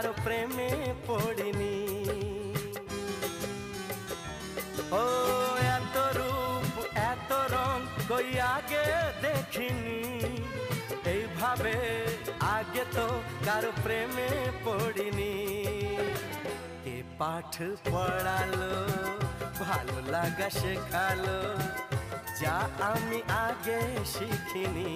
কারো প্রেমে পড়িনি। ও এত রূপ এত রং কই আগে দেখিনি, এইভাবে আগে তো কারো প্রেমে পড়িনি। কে পাঠ পড়ালো ভালো লাগা শেখালো, যা আমি আগে শিখিনি।